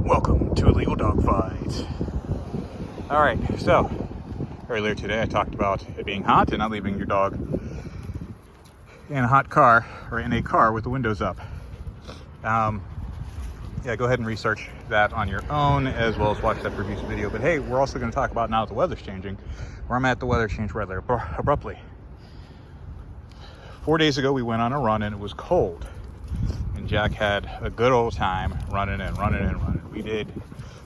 Welcome to Illegal Dogfight. All right, so earlier today I talked about it being hot and not leaving your dog in a hot car or in a car with the windows up. Yeah, go ahead and research that on your own as well as watch that previous video. But hey, we're also going to talk about now that the weather's changing, where I'm at the weather change rather abruptly. 4 days ago we went on a run and it was cold. And Jack had a good old time running. We did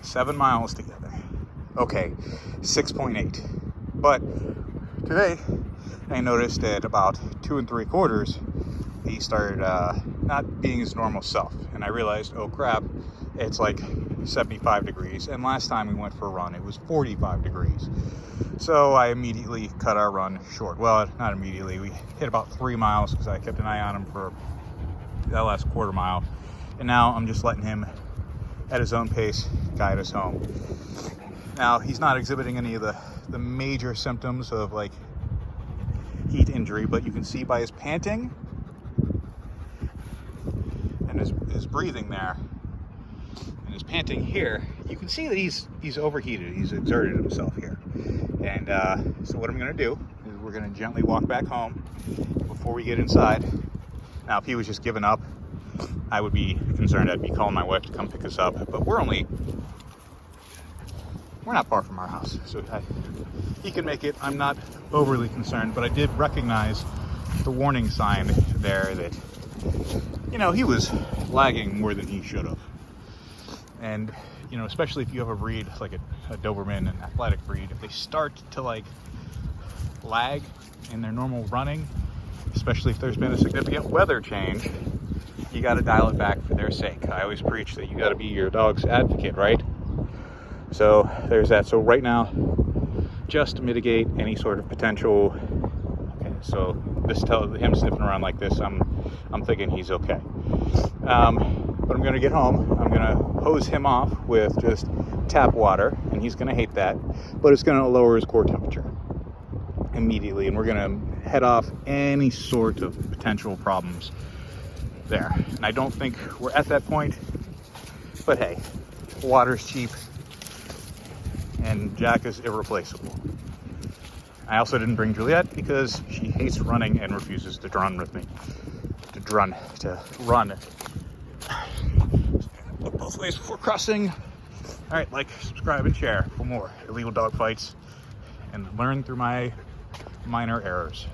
7 miles together. Okay, 6.8. But today I noticed at about 2 3/4 he started not being his normal self, and I realized, oh crap, it's like 75 degrees, and last time we went for a run it was 45 degrees. So I immediately cut our run short. Well, not immediately, we hit about 3 miles because I kept an eye on him for that last quarter mile, and now I'm just letting him at his own pace guide us home. Now he's not exhibiting any of the major symptoms of like heat injury, but you can see by his panting and his breathing there and his panting here, you can see that he's overheated. He's exerted himself here. And so what I'm going to do is we're going to gently walk back home before we get inside. Now if he was just giving up, I would be concerned. I'd be calling my wife to come pick us up, but we're not far from our house, so he can make it. I'm not overly concerned, but I did recognize the warning sign there that, you know, he was lagging more than he should have. And, you know, especially if you have a breed like a Doberman, an athletic breed, if they start to like lag in their normal running, especially if there's been a significant weather change, you got to dial it back for their sake. I always preach that you got to be your dog's advocate, right? So there's that. So right now, just to mitigate any sort of potential, okay, so this tells him sniffing around like this, I'm thinking he's okay. But I'm gonna get home, I'm gonna hose him off with just tap water, and he's gonna hate that, but it's gonna lower his core temperature immediately, and we're gonna head off any sort of potential problems there. And I don't think we're at that point, but hey, water's cheap and Jack is irreplaceable. I also didn't bring Juliet because she hates running and refuses to run with me. To run. Look both ways before crossing. All right, like, subscribe, and share for more illegal dog fights and learn through my minor errors.